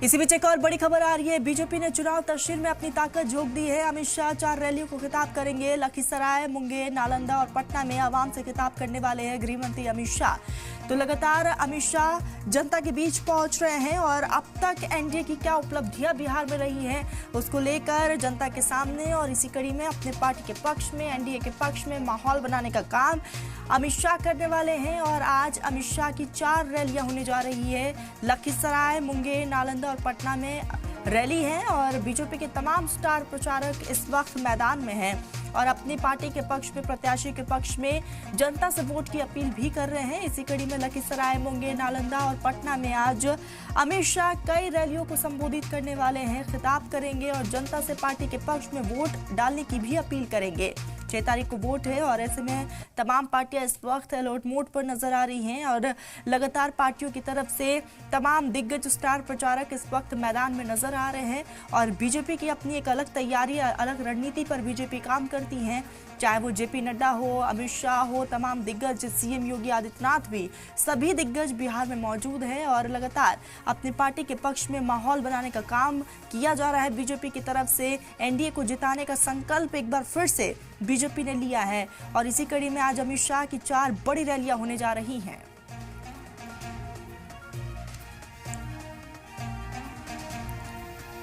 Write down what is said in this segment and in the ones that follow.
इसी बीच एक और बड़ी खबर आ रही है। बीजेपी ने चुनाव तशहीर में अपनी ताकत झोंक दी है। अमित शाह 4 रैलियों को खिताब करेंगे। लखीसराय, मुंगेर, नालंदा और पटना में आवाम से खिताब करने वाले हैं गृह मंत्री अमित शाह। तो लगातार अमित शाह जनता के बीच पहुंच रहे हैं और अब तक एनडीए की क्या उपलब्धियां बिहार में रही हैं उसको लेकर जनता के सामने और इसी कड़ी में अपने पार्टी के पक्ष में, एनडीए के पक्ष में माहौल बनाने का काम अमित शाह करने वाले हैं। और आज अमित शाह की 4 रैलियां होने जा रही है। लखीसराय, मुंगेर, नालंदा और पटना में रैली है और बीजेपी के तमाम स्टार प्रचारक इस वक्त मैदान में हैं और अपनी पार्टी के पक्ष में, प्रत्याशी के पक्ष में जनता से वोट की अपील भी कर रहे हैं। इसी कड़ी में लखीसराय, मुंगेर, नालंदा और पटना में आज अमित शाह कई रैलियों को संबोधित करने वाले हैं, खिताब करेंगे और जनता से पार्टी के पक्ष में वोट डालने की भी अपील करेंगे। 6 तारीख को वोट है और ऐसे में तमाम पार्टियां इस वक्त अलर्ट मोड पर नजर आ रही हैं और लगातार पार्टियों की तरफ से तमाम दिग्गज स्टार प्रचारक इस वक्त मैदान में नजर आ रहे हैं और बीजेपी की अपनी एक अलग तैयारी, अलग रणनीति पर बीजेपी काम करती है। चाहे वो जेपी नड्डा हो, अमित शाह हो, तमाम दिग्गज, सीएम योगी आदित्यनाथ भी, सभी दिग्गज बिहार में मौजूद है और लगातार अपनी पार्टी के पक्ष में माहौल बनाने का काम किया जा रहा है। बीजेपी की तरफ से एनडीए को जिताने का संकल्प एक बार फिर से बीजेपी ने लिया है और इसी कड़ी में आज अमित शाह की 4 बड़ी रैलियां होने जा रही हैं।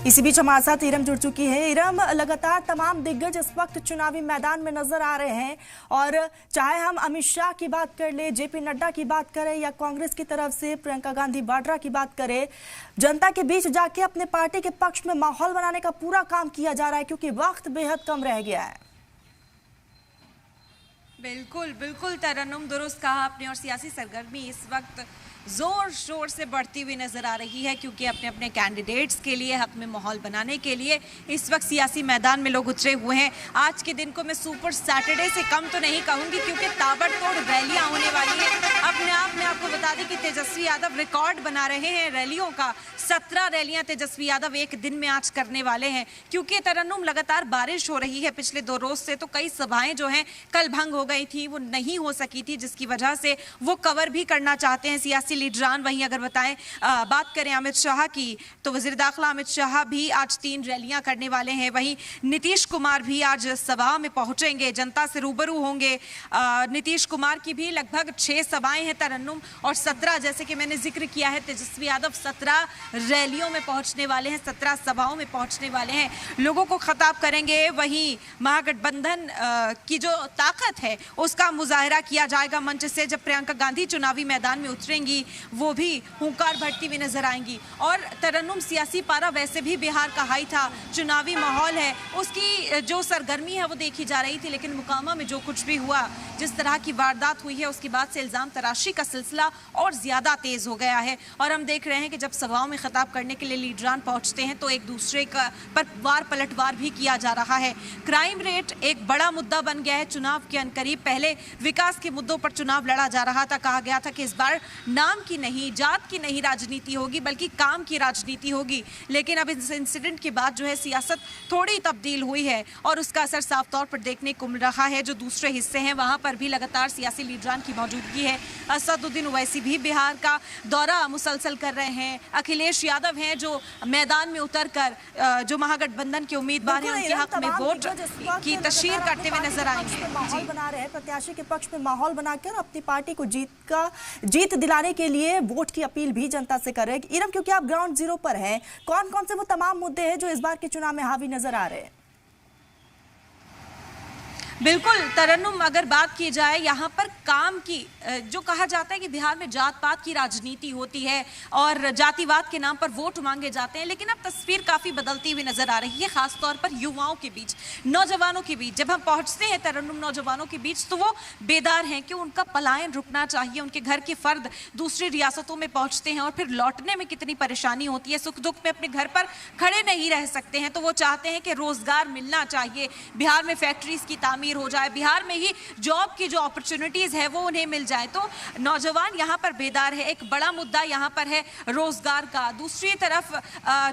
इसी बीच हमारे साथ इरम जुड़ चुकी है। इरम, लगातार तमाम दिग्गज इस वक्त चुनावी मैदान में नजर आ रहे हैं और चाहे हम अमित शाह की बात कर ले, जेपी नड्डा की बात करें या कांग्रेस की तरफ से प्रियंका गांधी वाड्रा की बात करें, जनता के बीच जाके अपने पार्टी के पक्ष में माहौल बनाने का पूरा काम किया जा रहा है क्योंकि वक्त बेहद कम रह गया है। बिल्कुल बिल्कुल तरन्नुम, दुरुस्त कहा आपने। और सियासी सरगर्मी इस वक्त जोर शोर से बढ़ती हुई नजर आ रही है क्योंकि अपने अपने कैंडिडेट्स के लिए, हक में माहौल बनाने के लिए इस वक्त सियासी मैदान में लोग उतरे हुए हैं। आज के दिन को मैं सुपर सैटरडे से कम तो नहीं कहूंगी क्योंकि ताबड़तोड़ रैलियां होने वाली हैं। अपने आप में आपको बता दें कि तेजस्वी यादव रिकॉर्ड बना रहे हैं रैलियों का। 17 रैलियां तेजस्वी यादव एक दिन में आज करने वाले हैं क्योंकि तरन्नुम लगातार बारिश हो रही है पिछले 2 रोज से, तो कई सभाएं जो हैं कल भंग हो गई थी, वो नहीं हो सकी थी, जिसकी वजह से वो कवर भी करना चाहते हैं सियासी लीडरान। वहीं अगर बात करें अमित शाह की तो वजीर दाखिला अमित शाह भी आज 3 रैलियां करने वाले हैं। वहीं नीतीश कुमार भी आज सभा में पहुंचेंगे, जनता से रूबरू होंगे। नीतीश कुमार की भी लगभग 6 सभाएं हैं तरन्नुम और 17, जैसे कि मैंने जिक्र किया है, तेजस्वी यादव 17 रैलियों में पहुंचने वाले हैं, 17 सभाओं में पहुंचने वाले हैं, लोगों को खिताब करेंगे। वहीं महागठबंधन की जो ताकत है उसका मुजाहिरा किया जाएगा मंच से। जब प्रियंका गांधी चुनावी मैदान में उतरेंगी वो भी हुंकार भरती हुई नजर आएंगी। और तरन्नुम, सियासी पारा वैसे भी बिहार का हाई था, चुनावी माहौल है, उसकी जो सरगर्मी है वो देखी जा रही थी, लेकिन मुकामा में जो कुछ भी हुआ, जिस तरह की वारदात हुई है उसके बाद से इल्जाम तराशी का सिलसिला और ज्यादा तेज हो गया है। और हम देख रहे हैं कि जब सभाओं में खिताब करने के लिए लीडरान पहुंचते हैं तो एक दूसरे का पर वार पलटवार भी किया जा रहा है। क्राइम रेट एक बड़ा मुद्दा बन गया है चुनाव के अनकरीब। पहले विकास के मुद्दों पर चुनाव लड़ा जा रहा था, कहा गया था कि इस बार नाम की नहीं, जात की नहीं राजनीति होगी बल्कि काम की राजनीति होगी, लेकिन अब इस इंसिडेंट के बाद जो है सियासत थोड़ी तब्दील हुई है और उसका असर साफ तौर पर देखने को मिल रहा है। जो दूसरे हिस्से हैं वहां पर भी लगातार सियासी लीडरान की मौजूदगी है। असदुद्दीन ओवैसी भी बिहार का दौरा मुसलसल कर रहे हैं। अखिलेश यादव हैं जो मैदान में उतरकर जो महागठबंधन के उम्मीदवार हैं उनके हक में वोट की तशहीर करते हुए नजर आएंगे। माहौल बना रहे हैं, प्रत्याशी के पक्ष में माहौल बनाकर अपनी पार्टी को जीत दिलाने के लिए वोट की अपील भी जनता से कर रहे हैं। इरम, क्योंकि आप ग्राउंड जीरो पर हैं, कौन कौन से वो तमाम मुद्दे हैं जो इस बार के चुनाव में हावी नजर आ रहे हैं? बिल्कुल तरन्नुम, अगर बात की जाए यहाँ पर काम की, जो कहा जाता है कि बिहार में जात पात की राजनीति होती है और जातिवाद के नाम पर वोट मांगे जाते हैं, लेकिन अब तस्वीर काफी बदलती हुई नजर आ रही है, खासतौर पर युवाओं के बीच, नौजवानों के बीच। जब हम पहुंचते हैं तरन्नुम नौजवानों के बीच तो वो बेदार हैं कि उनका पलायन रुकना चाहिए। उनके घर के फर्द दूसरी रियासतों में पहुंचते हैं और फिर लौटने में कितनी परेशानी होती है, सुख दुख में अपने घर पर खड़े नहीं रह सकते हैं, तो वो चाहते हैं कि रोजगार मिलना चाहिए। बिहार में फैक्ट्रीज की तामीर तामीर हो जाए, बिहार में ही जॉब की जो अपॉर्चुनिटीज है वो उन्हें मिल जाए। तो नौजवान यहाँ पर बेदार है। एक बड़ा मुद्दा यहाँ पर है रोजगार का, दूसरी तरफ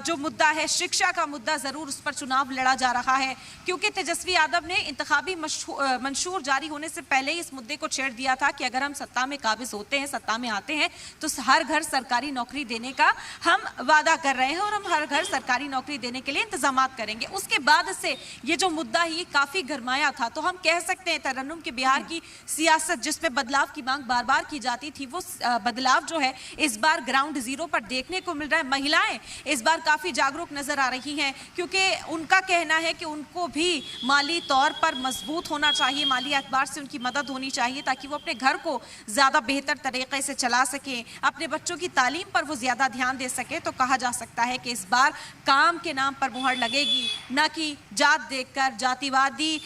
जो मुद्दा है शिक्षा का मुद्दा, जरूर उस पर चुनाव लड़ा जा रहा है, क्योंकि तेजस्वी यादव ने इंतखाबी मंशूर जारी होने से पहले ही इस मुद्दे को छेड़ दिया था कि अगर हम सत्ता में काबिज होते हैं, सत्ता में आते हैं, तो हर घर सरकारी नौकरी देने का हम वादा कर रहे हैं और हम हर घर सरकारी नौकरी देने के लिए इंतजाम करेंगे। उसके बाद से ये जो मुद्दा ही काफी गरमाया था। तो हम कह सकते हैं तरन्नुम कि बिहार की सियासत जिसमें बदलाव की मांग बार बार की जाती थी, वो बदलाव जो है इस बार ग्राउंड जीरो पर देखने को मिल रहा है। महिलाएं इस बार काफी जागरूक नजर आ रही हैं, क्योंकि उनका कहना है कि उनको भी माली तौर पर मजबूत होना चाहिए, माली एतबार से उनकी मदद होनी चाहिए, ताकि वो अपने घर को ज्यादा बेहतर तरीके से चला सके, अपने बच्चों की तालीम पर वो ज्यादा ध्यान दे सके। तो कहा जा सकता है कि इस बार काम के नाम पर मुहर लगेगी, न कि जात देखकर, जातिवादी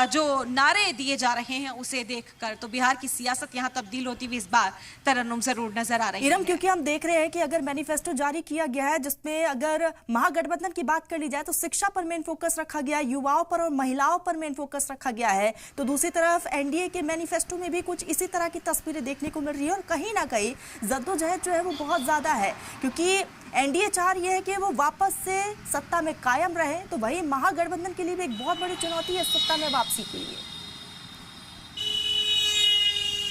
जो नारे दिए जा रहे हैं उसे देखकर। तो बिहार की सियासत यहाँ तब्दील होती हुई इस बार तरन्नुम जरूर नजर आ रही है। क्योंकि हम देख रहे हैं कि अगर मैनिफेस्टो जारी किया गया है जिसमें अगर महागठबंधन की बात कर ली जाए तो शिक्षा पर मेन फोकस रखा गया है, युवाओं पर और महिलाओं पर मेन फोकस रखा गया है, तो दूसरी तरफ एनडीए के मैनिफेस्टो में भी कुछ इसी तरह की तस्वीरें देखने को मिल रही है और कहीं ना कहीं जद्दोजहद जो है वो बहुत ज्यादा है, क्योंकि एनडीए चाह रही है कि वो वापस से सत्ता में कायम रहे, तो वही महागठबंधन के लिए भी एक बहुत बड़ी चुनौती है सत्ता में वापसी के लिए।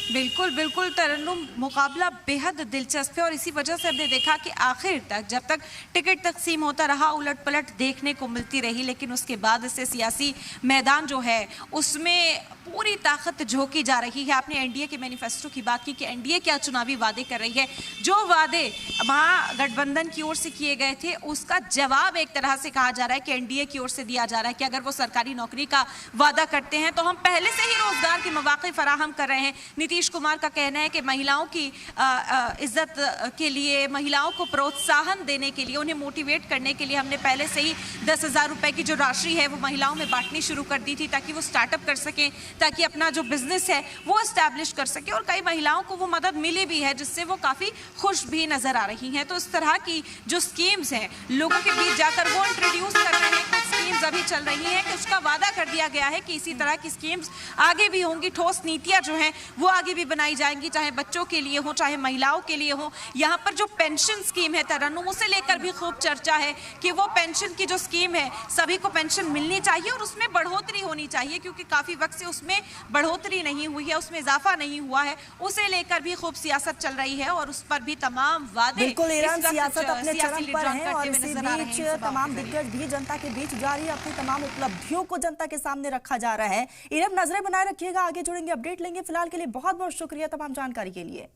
बिल्कुल बिल्कुल तरन्नुम, मुकाबला बेहद दिलचस्प है और इसी वजह से हमने देखा कि आखिर तक जब तक टिकट तकसीम होता रहा उलट पलट देखने को मिलती रही, लेकिन उसके बाद से सियासी मैदान जो है उसमें पूरी ताकत झोंकी जा रही है। आपने एनडीए के मैनिफेस्टो की बात की कि एनडीए क्या चुनावी वादे कर रही है। जो वादे महागठबंधन की ओर से किए गए थे उसका जवाब एक तरह से कहा जा रहा है कि एनडीए की ओर से दिया जा रहा है कि अगर वो सरकारी नौकरी का वादा करते हैं तो हम पहले से ही रोजगार के मौके फराहम कर रहे हैं। नीतीश कुमार का कहना है कि महिलाओं की इज्जत के लिए, महिलाओं को प्रोत्साहन देने के लिए, उन्हें मोटिवेट करने के लिए हमने पहले से ही 10,000 रुपए की जो राशि है वो महिलाओं में बांटनी शुरू कर दी थी, ताकि वो स्टार्टअप कर सकें, ताकि अपना जो बिजनेस है वो एस्टैब्लिश कर सके। और कई महिलाओं को वो मदद मिली भी है जिससे वो काफी खुश भी नजर आ रही हैं। तो इस तरह की जो स्कीम्स हैं लोगों के बीच जाकर वो इंट्रोड्यूस कर रहे हैं। कुछ स्कीम्स अभी चल रही हैं कि उसका वादा कर दिया गया है कि इसी तरह की स्कीम्स आगे भी होंगी, ठोस नीतियां जो हैं वो आगे भी बनाई जाएंगी, चाहे बच्चों के लिए हो, चाहे महिलाओं के लिए हो। यहाँ पर जो पेंशन स्कीम है तरन्नुम, उसे लेकर भी खूब चर्चा है कि वो पेंशन की जो स्कीम है सभी को पेंशन मिलनी चाहिए और उसमें बढ़ोतरी होनी चाहिए, क्योंकि काफी वक्त से उसमें बढ़ोतरी नहीं हुई है, उसमें इजाफा नहीं हुआ है। उसे लेकर भी खूब सियासत चल रही है और उस पर भी तमाम वादे। बिल्कुल, ईरान सियासत अपने चरम पर है और इसी बीच तमाम दिग्गज भी जनता के बीच जा रही है, अपनी तमाम उपलब्धियों को जनता के सामने रखा जा रहा है। ईरान नजरें बनाए रखिएगा, आगे जुड़ेंगे, अपडेट लेंगे। फिलहाल के लिए बहुत बहुत शुक्रिया तमाम जानकारी के लिए।